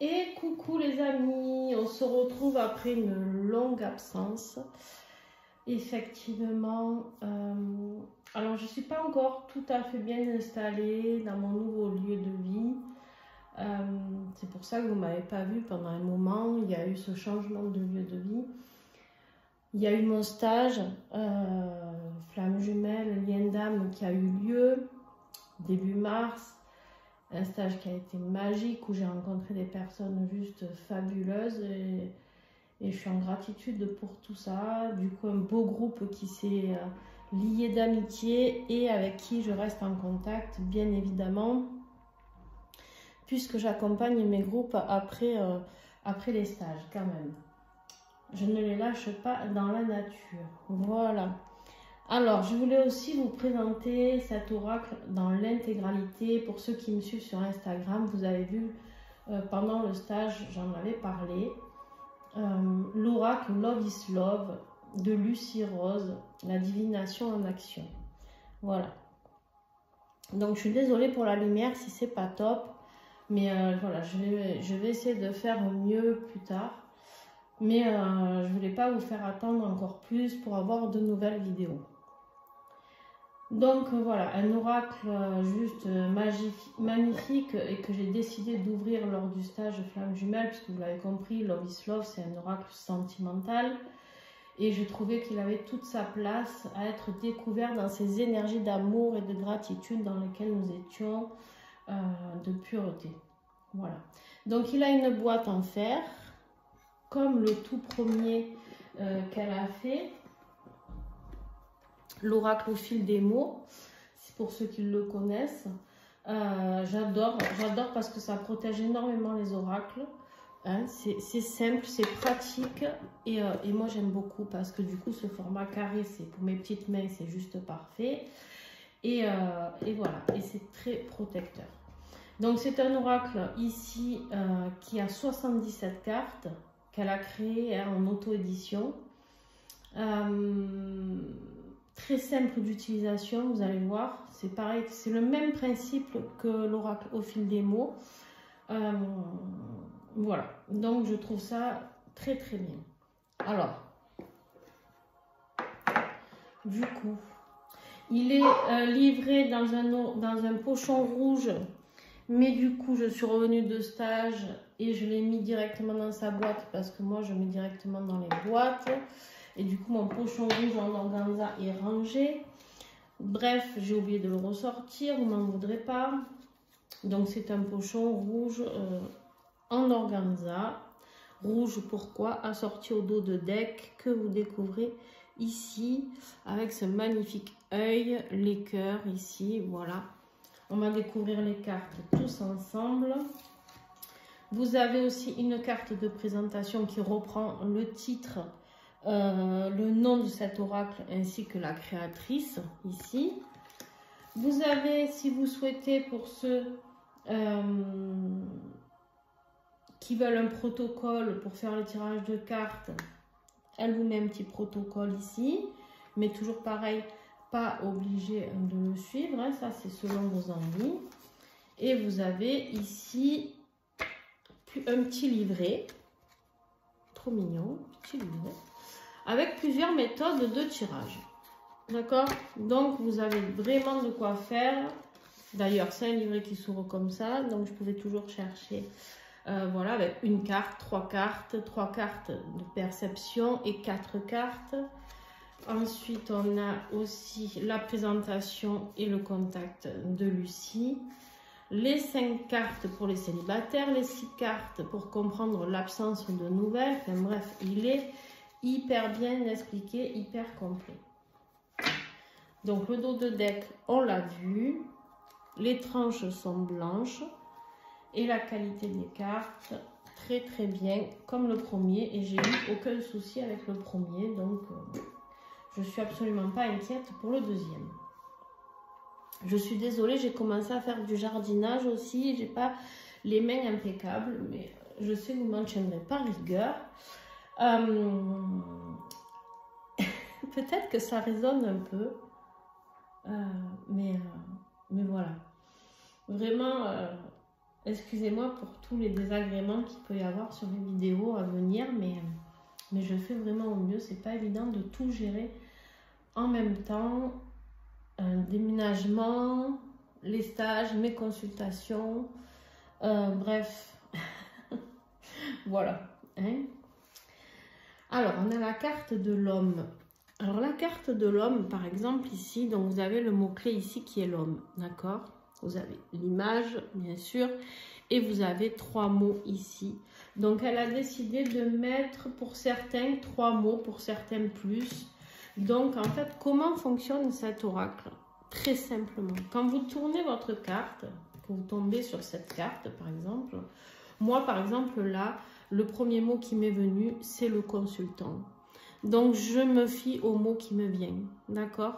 Et coucou les amis, on se retrouve après une longue absence. Effectivement, alors je ne suis pas encore tout à fait bien installée dans mon nouveau lieu de vie. C'est pour ça que vous ne m'avez pas vu pendant un moment. Il y a eu ce changement de lieu de vie. Il y a eu mon stage, Flamme Jumelle, Lien d'âme, qui a eu lieu début mars. Un stage qui a été magique où j'ai rencontré des personnes juste fabuleuses et je suis en gratitude pour tout ça. Du coup, un beau groupe qui s'est lié d'amitié et avec qui je reste en contact, bien évidemment, puisque j'accompagne mes groupes après les stages quand même. Je ne les lâche pas dans la nature. Voilà. Alors, je voulais aussi vous présenter cet oracle dans l'intégralité. Pour ceux qui me suivent sur Instagram, vous avez vu pendant le stage, j'en avais parlé. L'oracle Love is Love de Lucie Rose, la divination en action. Voilà. Donc, je suis désolée pour la lumière si c'est pas top. Mais voilà, je vais essayer de faire mieux plus tard. Mais je ne voulais pas vous faire attendre encore plus pour avoir de nouvelles vidéos. Donc voilà, un oracle juste magnifique et que j'ai décidé d'ouvrir lors du stage Flamme Jumelle, puisque vous l'avez compris, Love is Love, c'est un oracle sentimental. Et je trouvais qu'il avait toute sa place à être découvert dans ces énergies d'amour et de gratitude dans lesquelles nous étions de pureté. Voilà. Donc il a une boîte en fer, comme le tout premier qu'elle a fait. L'oracle au fil des mots, c'est pour ceux qui le connaissent. J'adore parce que ça protège énormément les oracles. Hein, c'est simple, c'est pratique et moi j'aime beaucoup parce que du coup ce format carré, c'est pour mes petites mains, c'est juste parfait. Et voilà, et c'est très protecteur. Donc c'est un oracle ici qui a 77 cartes qu'elle a créé en auto-édition. Très simple d'utilisation, vous allez voir, c'est pareil, c'est le même principe que l'oracle au fil des mots. Voilà, donc je trouve ça très très bien. Alors, du coup, il est livré dans un pochon rouge, mais du coup je suis revenue de stage et je l'ai mis directement dans sa boîte parce que moi je mets directement dans les boîtes. Et du coup, mon pochon rouge en organza est rangé. Bref, j'ai oublié de le ressortir, vous m'en voudrez pas. Donc, c'est un pochon rouge en organza. Rouge, pourquoi? Assorti au dos de deck que vous découvrez ici avec ce magnifique œil, les cœurs ici, voilà. On va découvrir les cartes tous ensemble. Vous avez aussi une carte de présentation qui reprend le titre, le nom de cet oracle ainsi que la créatrice ici. Vous avez, si vous souhaitez, pour ceux qui veulent un protocole pour faire le tirage de cartes, elle vous met un petit protocole ici, mais toujours pareil, pas obligé de le suivre, hein, ça c'est selon vos envies. Et vous avez ici un petit livret, trop mignon, petit livret, avec plusieurs méthodes de tirage. D'accord? Donc, vous avez vraiment de quoi faire. D'ailleurs, c'est un livret qui s'ouvre comme ça. Donc, je pouvais toujours chercher, voilà, avec une carte, trois cartes de perception et 4 cartes. Ensuite, on a aussi la présentation et le contact de Lucie. Les 5 cartes pour les célibataires, les 6 cartes pour comprendre l'absence de nouvelles. Enfin, bref, il est hyper bien expliqué, hyper complet. Donc le dos de deck, on l'a vu. Les tranches sont blanches. Et la qualité des cartes, très très bien, comme le premier. Et j'ai eu aucun souci avec le premier. Donc je suis absolument pas inquiète pour le deuxième. Je suis désolée, j'ai commencé à faire du jardinage aussi. J'ai pas les mains impeccables. Mais je sais que vous m'en tiendrez par rigueur. Peut-être que ça résonne un peu, mais voilà. Vraiment, Excusez-moi pour tous les désagréments qu'il peut y avoir sur les vidéos à venir, mais je fais vraiment au mieux. C'est pas évident de tout gérer en même temps. Un déménagement, les stages, mes consultations, bref, voilà. Hein. Alors, on a la carte de l'homme. Alors, la carte de l'homme, par exemple, ici, donc vous avez le mot-clé ici qui est l'homme, d'accord? Vous avez l'image, bien sûr, et vous avez 3 mots ici. Donc, elle a décidé de mettre pour certains 3 mots, pour certains plus. Donc, en fait, comment fonctionne cet oracle? Très simplement. Quand vous tournez votre carte, que vous tombez sur cette carte, par exemple, moi, par exemple, là, le premier mot qui m'est venu, c'est le consultant. Donc, je me fie au mot qui me vient, d'accord?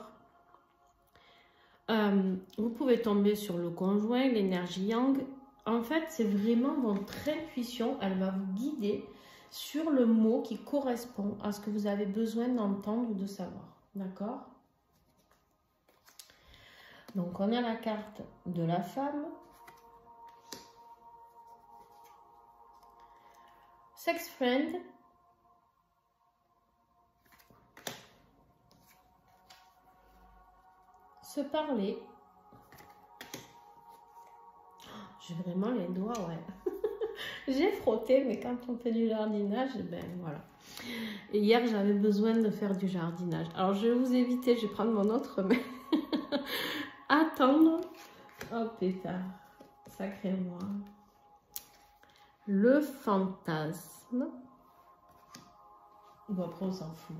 Vous pouvez tomber sur le conjoint, l'énergie yang. En fait, c'est vraiment votre intuition, elle va vous guider sur le mot qui correspond à ce que vous avez besoin d'entendre ou de savoir, d'accord? Donc, on a la carte de la femme. Sex friend. Se parler. J'ai vraiment les doigts, ouais. J'ai frotté, mais quand on fait du jardinage, ben voilà. Et hier, j'avais besoin de faire du jardinage. Alors, je vais vous éviter, je vais prendre mon autre main. Attendre. Oh, pétard. Sacré moi. Le fantasme. Bon, après, on s'en fout.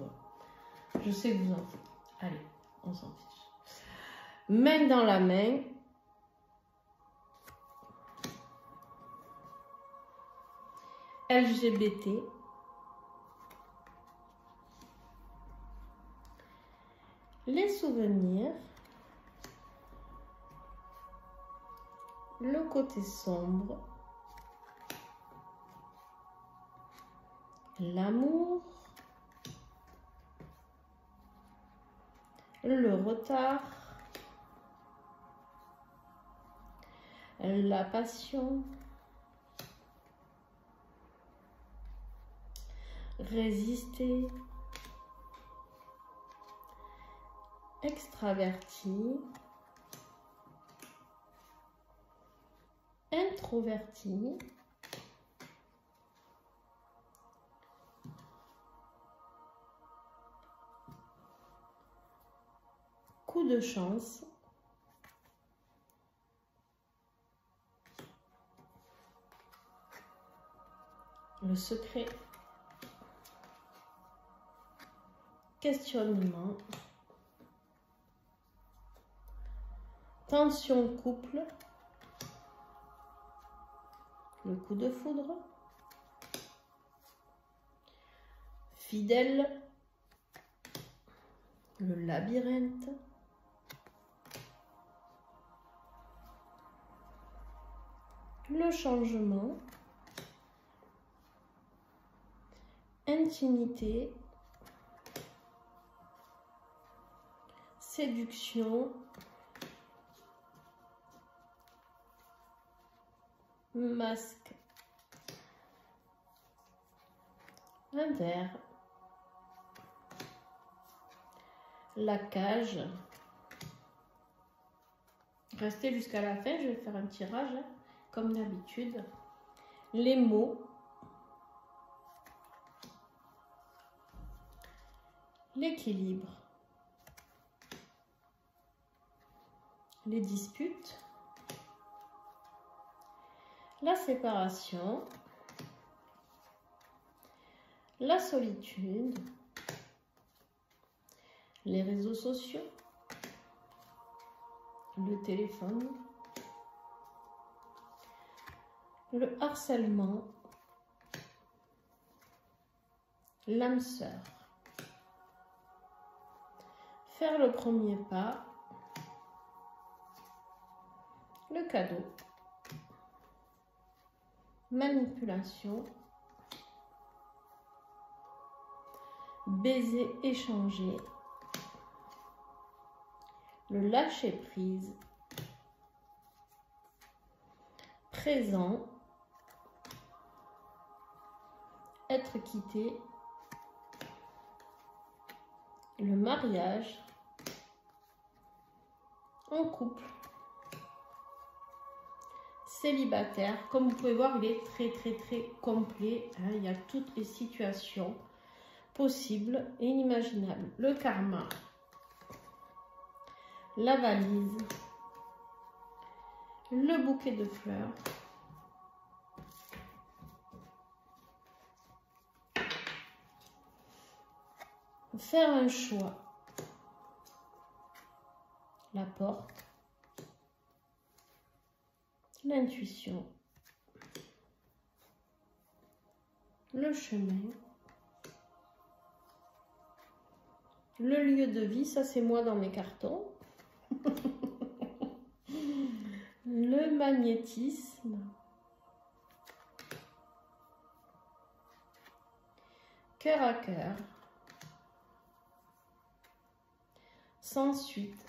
Je sais que vous en foutez. Allez, on s'en fiche. Main dans la main. LGBT. Les souvenirs. Le côté sombre. L'amour. Le retard. La passion. Résister. Extraverti. Introverti. Coup de chance. Le secret. Questionnement. Tension couple. Le coup de foudre. Fidèle. Le labyrinthe. Le changement. Intimité. Séduction. Masque. Un verre. La cage. Restez jusqu'à la fin, je vais faire un tirage, hein, comme d'habitude. Les mots. L'équilibre. Les disputes. La séparation. La solitude. Les réseaux sociaux. Le téléphone. Le harcèlement. L'âme sœur. Faire le premier pas. Le cadeau. Manipulation. Baiser échangé. Le lâcher prise. présent, être quitté, le mariage, en couple, célibataire. Comme vous pouvez voir, il est très complet, hein. Il y a toutes les situations possibles et inimaginables. Le karma, la valise, le bouquet de fleurs, faire un choix, la porte, l'intuition, le chemin, le lieu de vie, ça c'est moi dans mes cartons, le magnétisme, cœur à cœur, sans suite,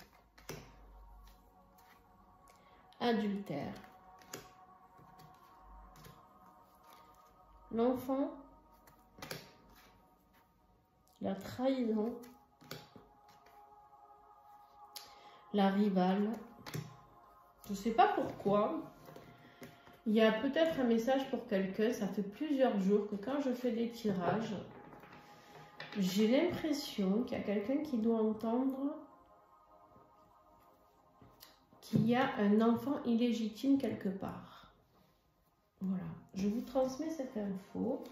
adultère, l'enfant, la trahison, la rivale. Je ne sais pas pourquoi. Il y a peut-être un message pour quelqu'un. Ça fait plusieurs jours que quand je fais des tirages, j'ai l'impression qu'il y a quelqu'un qui doit entendre qu'il y a un enfant illégitime quelque part. Voilà. Je vous transmets cette info.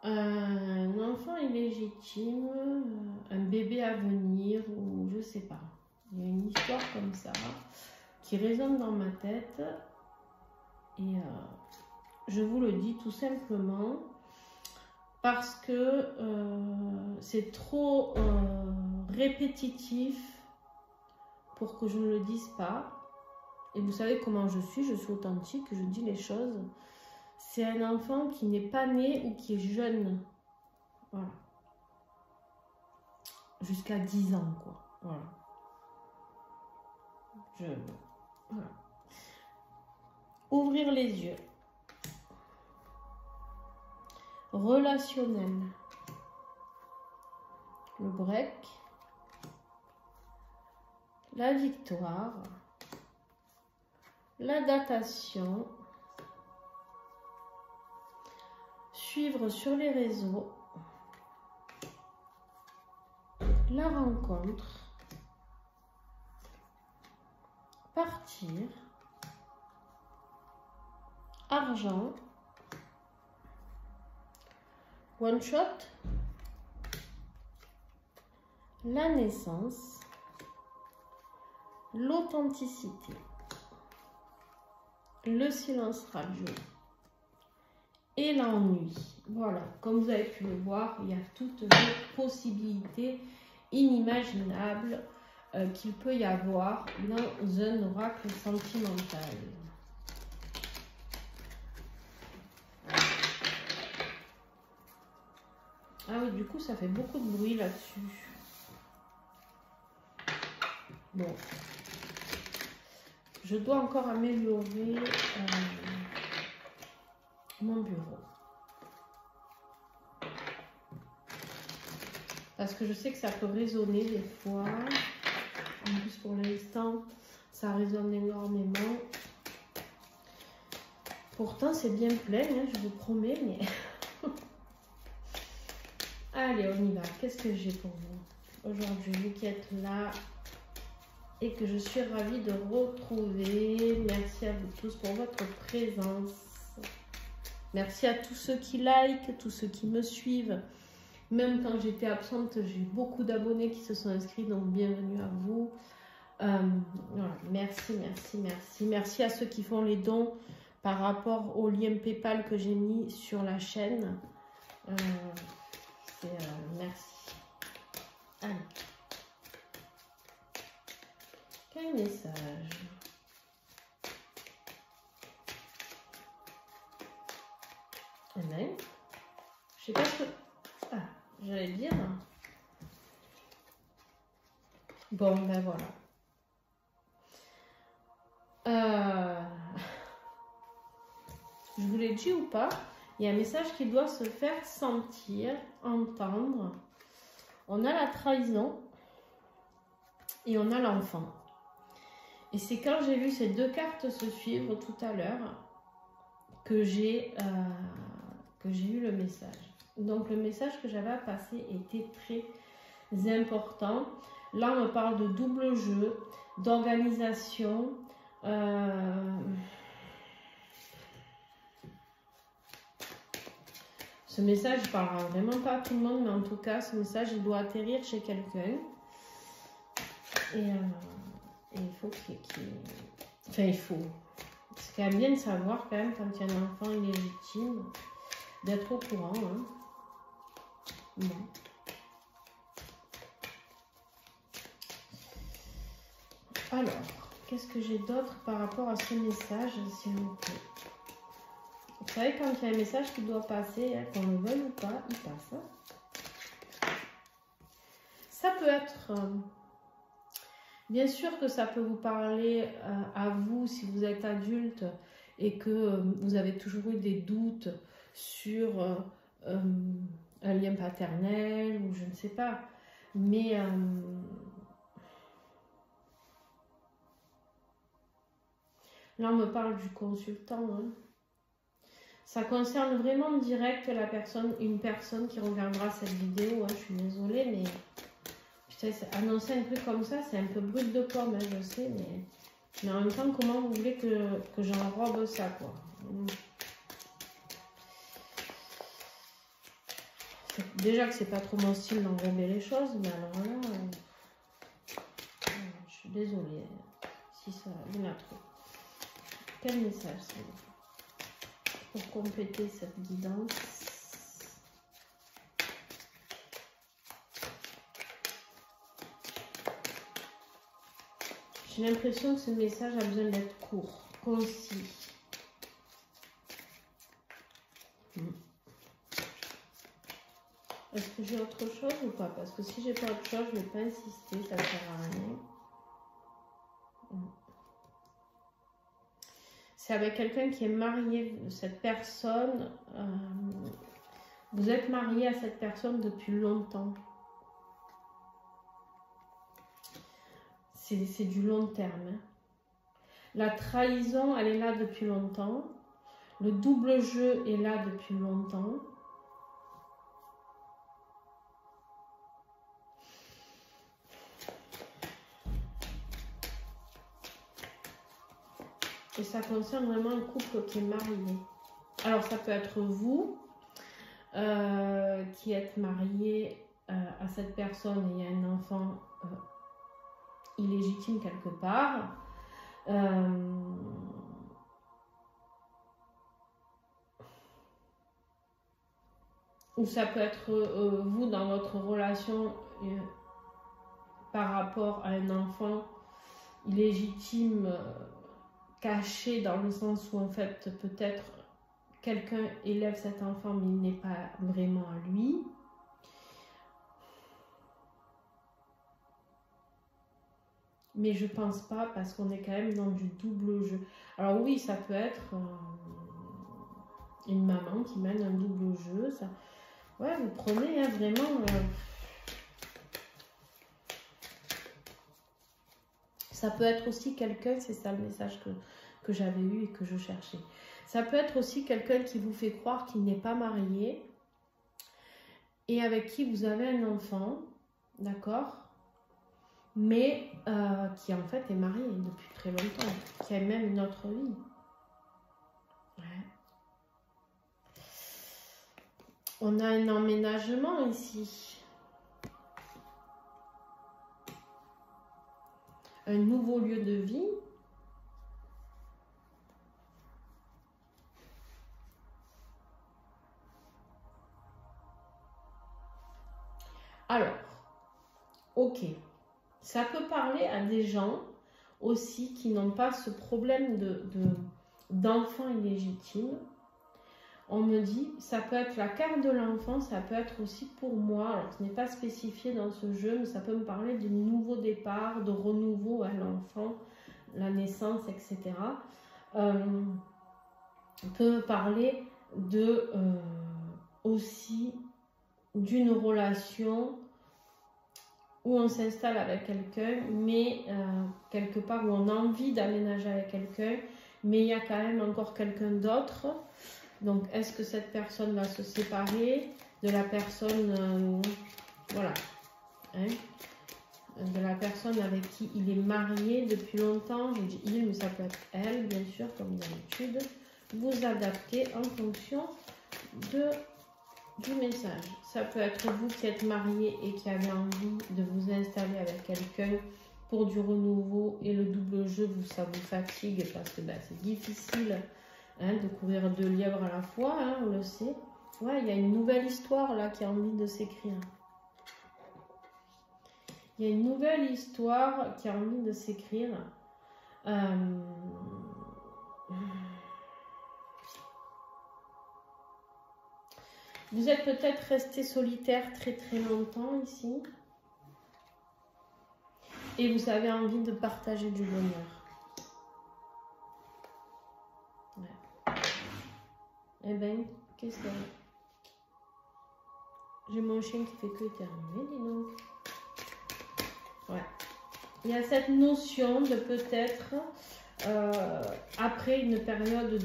Un enfant illégitime, un bébé à venir, ou je sais pas. Il y a une histoire comme ça qui résonne dans ma tête. Et je vous le dis tout simplement parce que c'est trop répétitif pour que je ne le dise pas. Et vous savez comment je suis authentique, je dis les choses. C'est un enfant qui n'est pas né ou qui est jeune. Voilà. Jusqu'à 10 ans, quoi. Voilà. Voilà. Ouvrir les yeux. Relationnel. Le break. La victoire. La datation. Suivre sur les réseaux, la rencontre, partir, argent, one shot, la naissance, l'authenticité, le silence radio et l'ennui. Voilà, comme vous avez pu le voir, il y a toutes les possibilités inimaginables qu'il peut y avoir dans un oracle sentimental. Ah oui, du coup, ça fait beaucoup de bruit là-dessus. Bon. Je dois encore améliorer mon bureau. Parce que je sais que ça peut résonner des fois. En plus, pour l'instant, ça résonne énormément. Pourtant, c'est bien plein, hein, je vous promets, mais... Allez, on y va. Qu'est-ce que j'ai pour vous aujourd'hui, vous qui êtes là et que je suis ravie de retrouver. Merci à vous tous pour votre présence. Merci à tous ceux qui like, tous ceux qui me suivent. Même quand j'étais absente, j'ai eu beaucoup d'abonnés qui se sont inscrits, donc bienvenue à vous. Voilà. Merci, merci, merci. Merci à ceux qui font les dons par rapport au lien PayPal que j'ai mis sur la chaîne. Merci. Allez. Quel message? Je sais pas ce que... Ah, j'allais dire. Bon, ben voilà. Je vous l'ai dit ou pas? Il y a un message qui doit se faire sentir, entendre. On a la trahison et on a l'enfant. Et c'est quand j'ai vu ces deux cartes se suivre tout à l'heure que j'ai eu le message. Donc le message que j'avais à passer était très important. Là, on me parle de double jeu, d'organisation. Ce message, je ne parlera vraiment pas à tout le monde, mais en tout cas, ce message, il doit atterrir chez quelqu'un. Et il faut Enfin, il faut. C'est quand même bien de savoir, quand même, quand il y a un enfant illégitime, d'être au courant. Hein. Bon. Alors, qu'est-ce que j'ai d'autre par rapport à ce message, s'il vous plaît? Vous savez, quand il y a un message qui doit passer, hein, qu'on le veuille ou pas, il passe. Hein. Ça peut être... bien sûr que ça peut vous parler à vous, si vous êtes adulte, et que vous avez toujours eu des doutes sur un lien paternel, ou je ne sais pas. Mais... là, on me parle du consultant. Hein. Ça concerne vraiment direct une personne qui regardera cette vidéo. Hein. Je suis désolée, mais putain, annoncer un truc comme ça, c'est un peu brut de pomme, hein, je sais, mais en même temps, comment vous voulez que j'enrobe ça, quoi? Déjà que c'est pas trop mon style d'enrober les choses, mais alors là, je suis désolée. Si ça, il y en a trop. Quel message c'est pour compléter cette guidance? J'ai l'impression que ce message a besoin d'être court, concis. Est-ce que j'ai autre chose ou pas? Parce que si j'ai pas autre chose, je ne vais pas insister, ça ne sert à rien. C'est avec quelqu'un qui est marié, cette personne, vous êtes marié à cette personne depuis longtemps. C'est du long terme. Hein. La trahison, elle est là depuis longtemps. Le double jeu est là depuis longtemps. Et ça concerne vraiment un couple qui est marié. Alors, ça peut être vous qui êtes marié à cette personne et il y a un enfant illégitime quelque part. Ou ça peut être vous dans votre relation par rapport à un enfant illégitime caché, dans le sens où en fait peut-être quelqu'un élève cet enfant mais il n'est pas vraiment à lui. Mais je pense pas, parce qu'on est quand même dans du double jeu. Alors oui, ça peut être une maman qui mène un double jeu. Ça... Ouais, vous prenez hein, vraiment... Ça peut être aussi quelqu'un, c'est ça le message que j'avais eu et que je cherchais. Ça peut être aussi quelqu'un qui vous fait croire qu'il n'est pas marié et avec qui vous avez un enfant, d'accord? Mais qui en fait est marié depuis très longtemps, qui a même une autre vie. Ouais. On a un emménagement ici. Un nouveau lieu de vie. Alors, ok. Ça peut parler à des gens aussi qui n'ont pas ce problème d'enfant illégitime. On me dit, ça peut être la carte de l'enfant, ça peut être aussi pour moi, alors ce n'est pas spécifié dans ce jeu, mais ça peut me parler de nouveau départ, de renouveau à l'enfant, la naissance, etc. peut parler de aussi d'une relation où on s'installe avec quelqu'un, mais quelque part où on a envie d'aménager avec quelqu'un, mais il y a quand même encore quelqu'un d'autre. Donc, est-ce que cette personne va se séparer de la personne, voilà, hein, de la personne avec qui il est marié depuis longtemps? Je dis il, mais ça peut être elle, bien sûr, comme d'habitude. Vous adaptez en fonction du message. Ça peut être vous qui êtes marié et qui avez envie de vous installer avec quelqu'un pour du renouveau, et le double jeu, ça vous fatigue parce que ben, c'est difficile, hein, de courir deux lièvres à la fois, hein, on le sait. Ouais, il y a une nouvelle histoire là qui a envie de s'écrire. Il y a une nouvelle histoire qui a envie de s'écrire. Vous êtes peut-être resté solitaire très très longtemps ici. Et vous avez envie de partager du bonheur. Ouais. Eh ben, qu'est-ce qu'il y a? J'ai mon chien qui fait que éternuer, dis donc. Ouais. Il y a cette notion de peut-être, après une période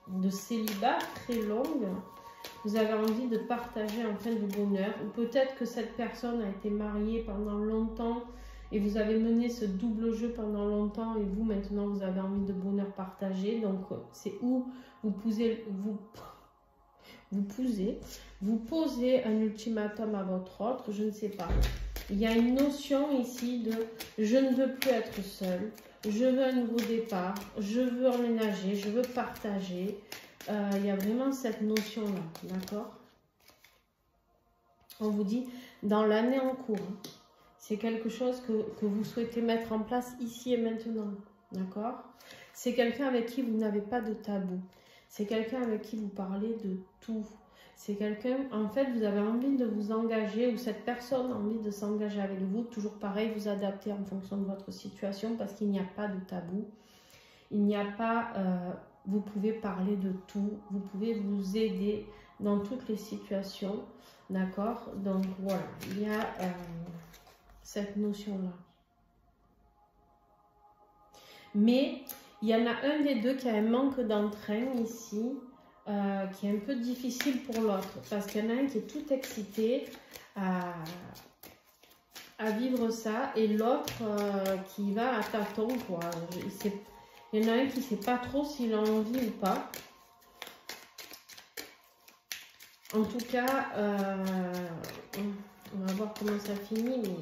de célibat très longue, vous avez envie de partager enfin du bonheur. Ou peut-être que cette personne a été mariée pendant longtemps et vous avez mené ce double jeu pendant longtemps, et vous maintenant vous avez envie de bonheur partagé. Donc c'est où vous posez un ultimatum à votre autre, je ne sais pas. Il y a une notion ici de je ne veux plus être seule, je veux un nouveau départ, je veux emménager, je veux partager. Il y a vraiment cette notion-là, d'accord? On vous dit, dans l'année en cours, hein, c'est quelque chose que vous souhaitez mettre en place ici et maintenant, d'accord? C'est quelqu'un avec qui vous n'avez pas de tabou. C'est quelqu'un avec qui vous parlez de tout. C'est quelqu'un, en fait, vous avez envie de vous engager, ou cette personne a envie de s'engager avec vous. Toujours pareil, vous adaptez en fonction de votre situation, parce qu'il n'y a pas de tabou. Il n'y a pas... vous pouvez parler de tout. Vous pouvez vous aider dans toutes les situations. D'accord? Donc, voilà. Il y a cette notion-là. Mais, il y en a un des deux qui a un manque d'entrain ici, qui est un peu difficile pour l'autre, parce qu'il y en a un qui est tout excité à vivre ça, et l'autre qui va à tâtons, quoi. Il y en a un qui ne sait pas trop s'il a envie ou pas. En tout cas, on va voir comment ça finit, mais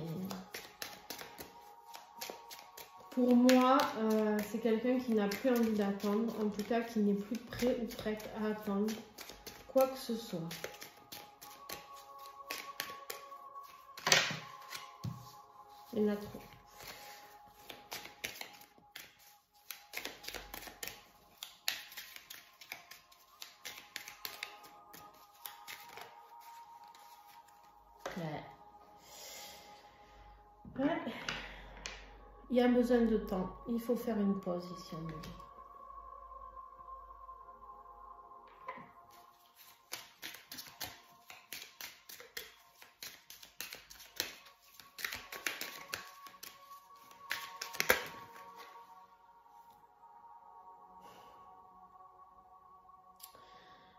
pour moi, c'est quelqu'un qui n'a plus envie d'attendre, en tout cas qui n'est plus prêt ou prête à attendre quoi que ce soit. Il y en a trop. Ouais. Il y a besoin de temps. Il faut faire une pause ici, on me dit.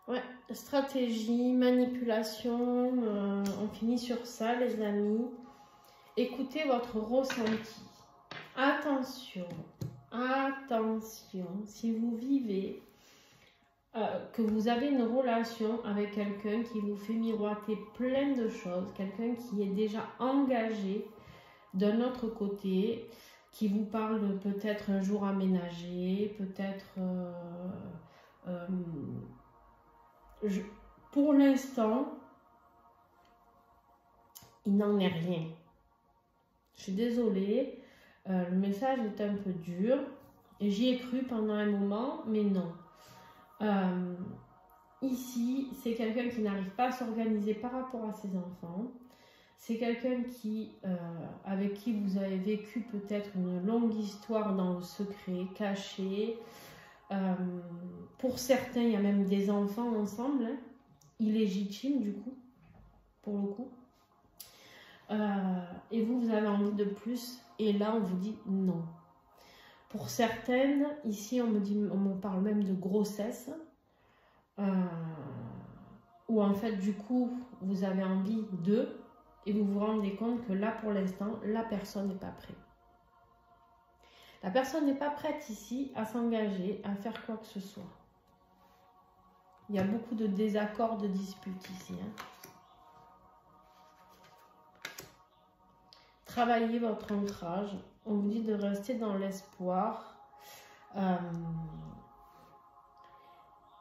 Ouais, stratégie, manipulation, on finit sur ça, les amis. Écoutez votre ressenti. Attention, attention, si vous vivez, que vous avez une relation avec quelqu'un qui vous fait miroiter plein de choses, quelqu'un qui est déjà engagé d'un autre côté, qui vous parle de peut-être un jour aménagé, peut-être... pour l'instant, il n'en est rien. Je suis désolée, le message est un peu dur. J'y ai cru pendant un moment, mais non. Ici, c'est quelqu'un qui n'arrive pas à s'organiser par rapport à ses enfants. C'est quelqu'un qui, avec qui vous avez vécu peut-être une longue histoire dans le secret, caché. Pour certains, il y a même des enfants ensemble, hein, illégitimes du coup, pour le coup. Et vous avez envie de plus, et là on vous dit non. Pour certaines, ici on me parle même de grossesse, où en fait du coup vous avez envie d'eux, et vous vous rendez compte que là pour l'instant, la personne n'est pas prête. La personne n'est pas prête ici à s'engager, à faire quoi que ce soit. Il y a beaucoup de désaccords, de disputes ici. Hein. Travaillez votre ancrage. On vous dit de rester dans l'espoir.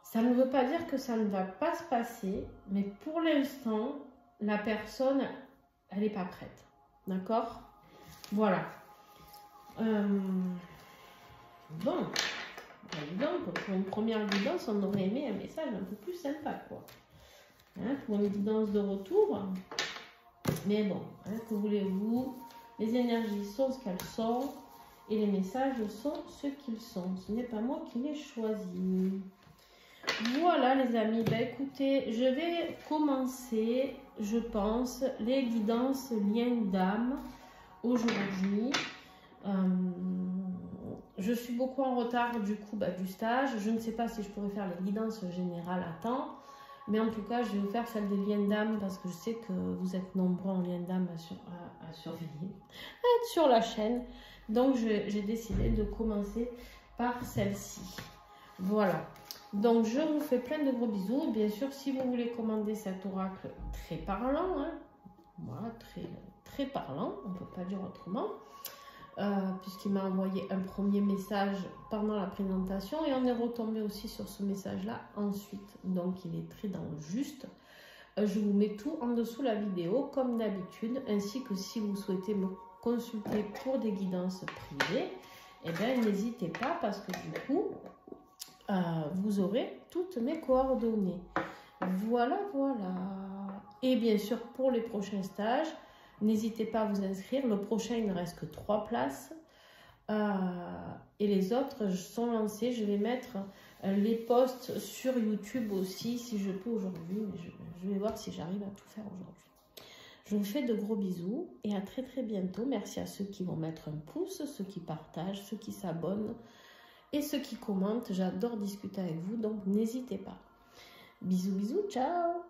Ça ne veut pas dire que ça ne va pas se passer, mais pour l'instant, la personne, elle n'est pas prête. D'accord? Voilà. Bon, donc, pour une première guidance, on aurait aimé un message un peu plus sympa, quoi. Hein, pour une guidance de retour. Mais bon, hein, que voulez-vous? Les énergies sont ce qu'elles sont et les messages sont ce qu'ils sont. Ce n'est pas moi qui les choisis. Voilà les amis, ben écoutez, je vais commencer, je pense, les guidances liens d'âme aujourd'hui. Je suis beaucoup en retard du coup du stage. Je ne sais pas si je pourrais faire les guidances générales à temps. Mais en tout cas, je vais vous faire celle des liens d'âme parce que je sais que vous êtes nombreux en liens d'âme à surveiller, à être sur la chaîne. Donc, j'ai décidé de commencer par celle-ci. Voilà. Donc, je vous fais plein de gros bisous. Et bien sûr, si vous voulez commander cet oracle très parlant, hein, voilà, très parlant, on ne peut pas dire autrement, puisqu'il m'a envoyé un premier message pendant la présentation et on est retombé aussi sur ce message là ensuite, donc il est très dans le juste. Je vous mets tout en dessous la vidéo comme d'habitude, ainsi que si vous souhaitez me consulter pour des guidances privées, et bien n'hésitez pas parce que du coup vous aurez toutes mes coordonnées. Voilà. Et bien sûr pour les prochains stages, n'hésitez pas à vous inscrire. Le prochain, il ne reste que 3 places. Et les autres sont lancés. Je vais mettre les posts sur YouTube aussi, si je peux aujourd'hui. Je vais voir si j'arrive à tout faire aujourd'hui. Je vous fais de gros bisous et à très bientôt. Merci à ceux qui vont mettre un pouce, ceux qui partagent, ceux qui s'abonnent et ceux qui commentent. J'adore discuter avec vous, donc n'hésitez pas. Bisous, ciao!